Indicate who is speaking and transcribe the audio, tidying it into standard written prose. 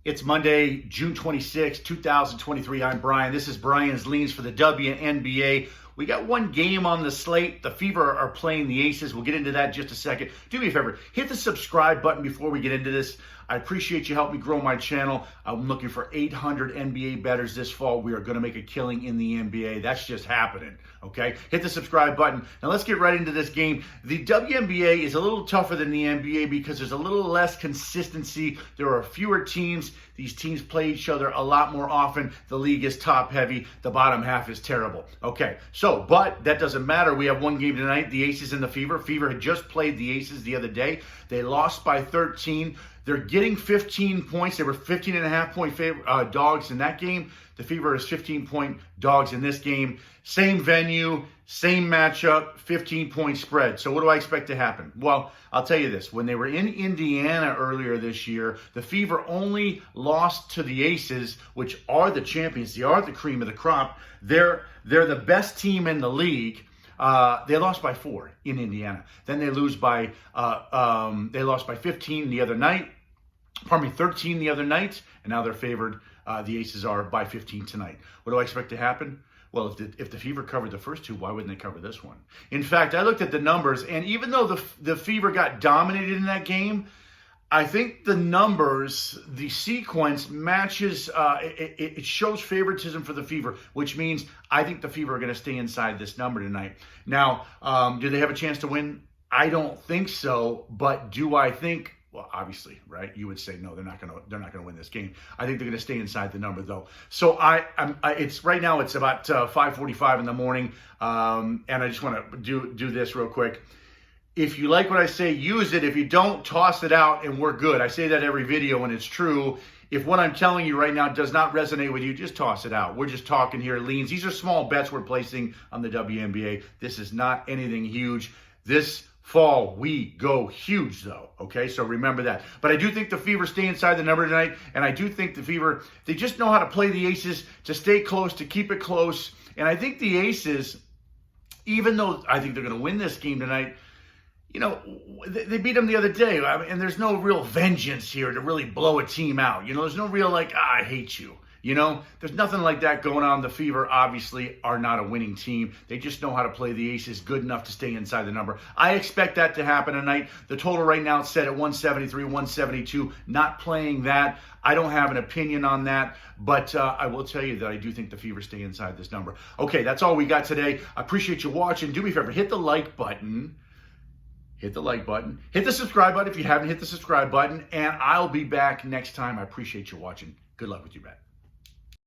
Speaker 1: It's Monday, June 26, 2023. I'm Brian. This is Brian's Leans for the WNBA. We got one game on the slate. The Fever are playing the Aces. We'll get into that in just a second. Do me a favor, hit the subscribe button before we get into this. I appreciate you helping me grow my channel. I'm looking for 800 NBA bettors this fall. We are going to make a killing in the NBA. That's just happening, okay? Hit the subscribe button. Now let's get right into this game. The WNBA is a little tougher than the NBA because there's a little less consistency. There are fewer teams. These teams play each other a lot more often. The league is top heavy. The bottom half is terrible. Okay, but that doesn't matter. We have one game tonight, the Aces and the Fever. Fever had just played the Aces the other day. They lost by 13. They're getting 15 points. They were 15.5-point dogs in that game. The Fever is 15-point dogs in this game. Same venue, same matchup, 15-point spread. So what do I expect to happen? Well, I'll tell you this. When they were in Indiana earlier this year, the Fever only lost to the Aces, which are the champions. They are the cream of the crop. They're the best team in the league. They lost by 4 in Indiana. Then they lost by 15 the other night. 13 the other night, and now they're favored. The Aces are by 15 tonight. What do I expect to happen? Well, if the Fever covered the first two, why wouldn't they cover this one? In fact, I looked at the numbers, and even though the Fever got dominated in that game, I think the numbers, the sequence matches, it shows favoritism for the Fever, which means I think the Fever are going to stay inside this number tonight. Now, do they have a chance to win? I don't think so, but do I think? Well, obviously, right? You would say no, they're not going to win this game. I think they're going to stay inside the number, though. So it's right now. It's about 5:45 in the morning, and I just want to do this real quick. If you like what I say, use it. If you don't, toss it out, and we're good. I say that every video, and it's true. If what I'm telling you right now does not resonate with you, just toss it out. We're just talking here, leans. These are small bets we're placing on the WNBA. This is not anything huge. This fall, we go huge, though, okay? So remember that. But I do think the Fever stay inside the number tonight, and I do think the Fever, they just know how to play the Aces, to stay close, to keep it close. And I think the Aces, even though I think they're going to win this game tonight, you know, they beat them the other day, and there's no real vengeance here to really blow a team out. You know, there's no real, like, I hate you. You know, there's nothing like that going on. The Fever obviously are not a winning team. They just know how to play the Aces good enough to stay inside the number. I expect that to happen tonight. The total right now is set at 173, 172. Not playing that. I don't have an opinion on that, but I will tell you that I do think the Fever stay inside this number. Okay, that's all we got today. I appreciate you watching. Do me a favor, hit the like button. Hit the like button. Hit the subscribe button if you haven't hit the subscribe button, and I'll be back next time. I appreciate you watching. Good luck with your bet.